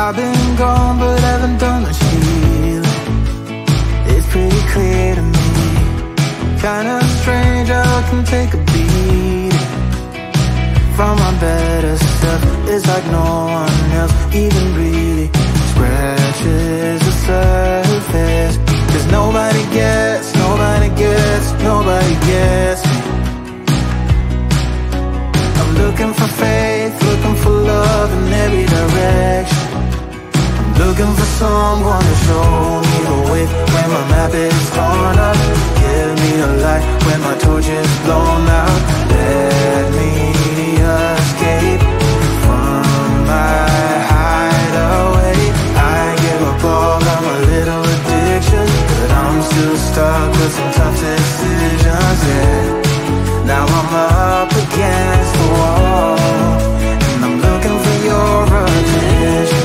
I've been gone but haven't done much healing. It's pretty clear to me, kinda strange how I can take a beating from my better self. It's like no one else even really scratches the surface. Cause nobody gets me. I'm looking for faith, looking for love in every direction. I'm looking for someone to show me the way when my map is torn up. Give me a light when my torch is blown out. Let me escape from my hideaway. I give up all of my little addictions, but I'm still stuck with some tough decisions, yeah. Now I'm up against the wall, and I'm looking for your attention.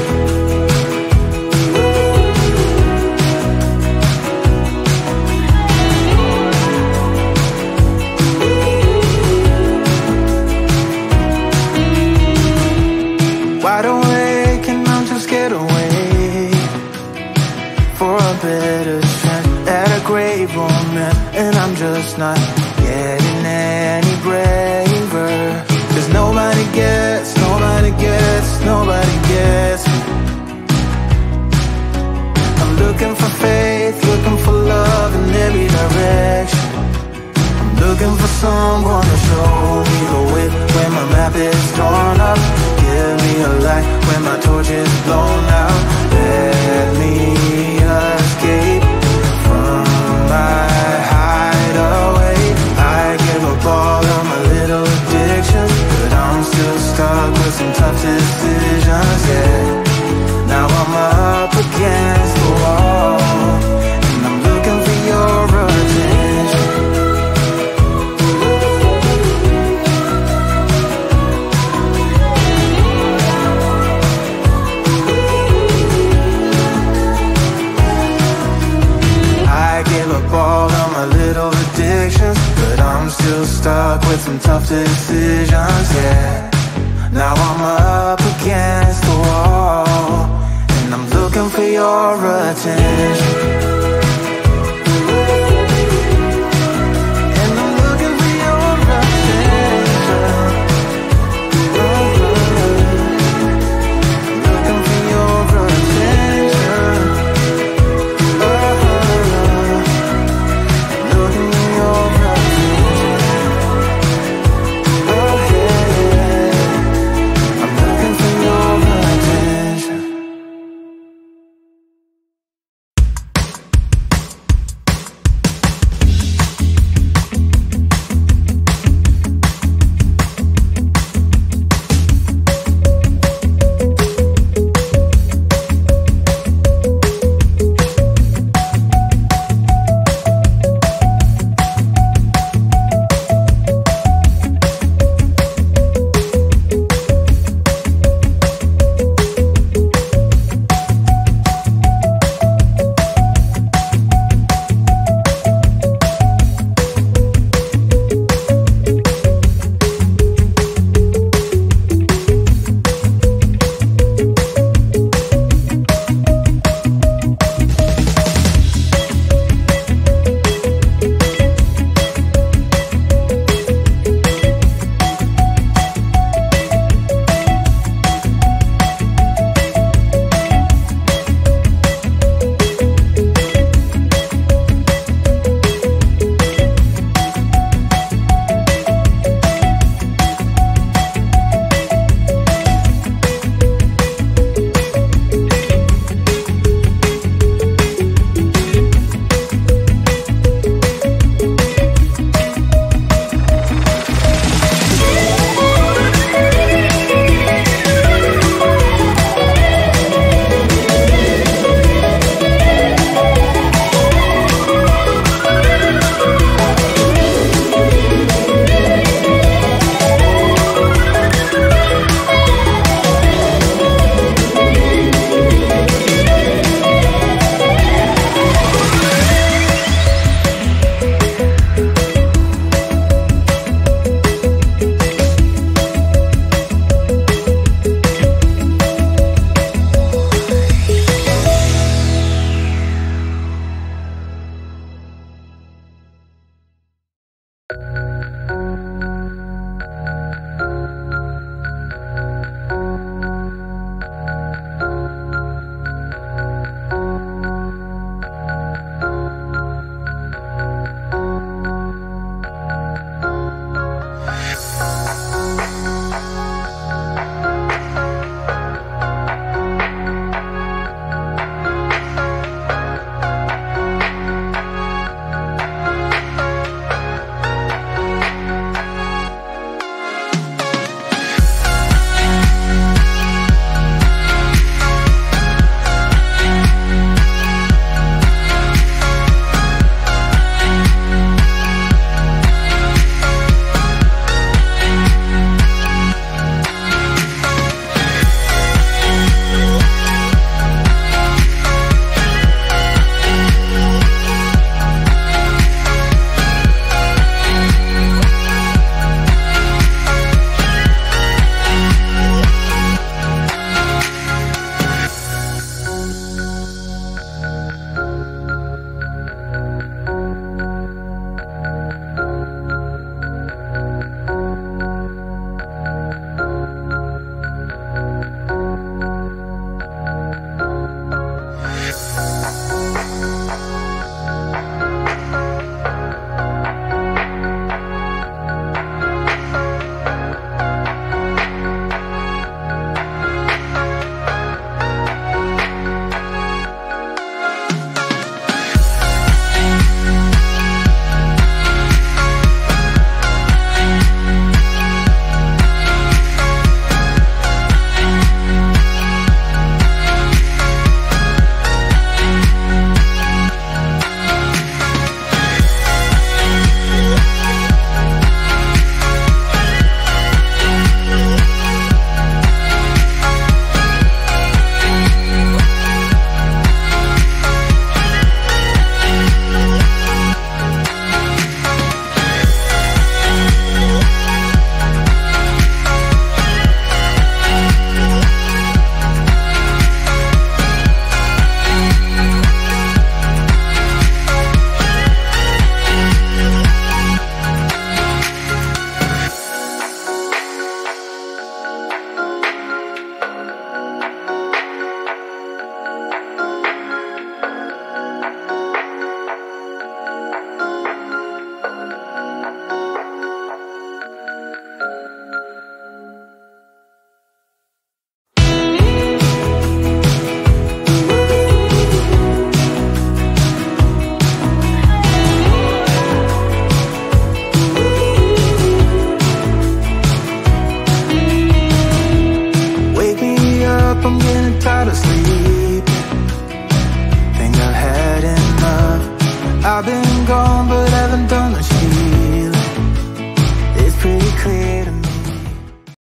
Wide awake and I'm too scared away for a better chance at a great romance, and I'm just not getting any braver. Cause nobody gets me. I'm looking for faith, looking for love in every direction. I'm looking for someone to show me the way when my map is torn up. Give me a light when my torch is blown out. Let me escape from my hideaway. I give up all of my little addictions, but I'm still stuck with some tough decisions, yeah. Now I'm up against the wall, and I'm looking for your attention. I give up all of my little addictions, but I'm still stuck with some tough decisions.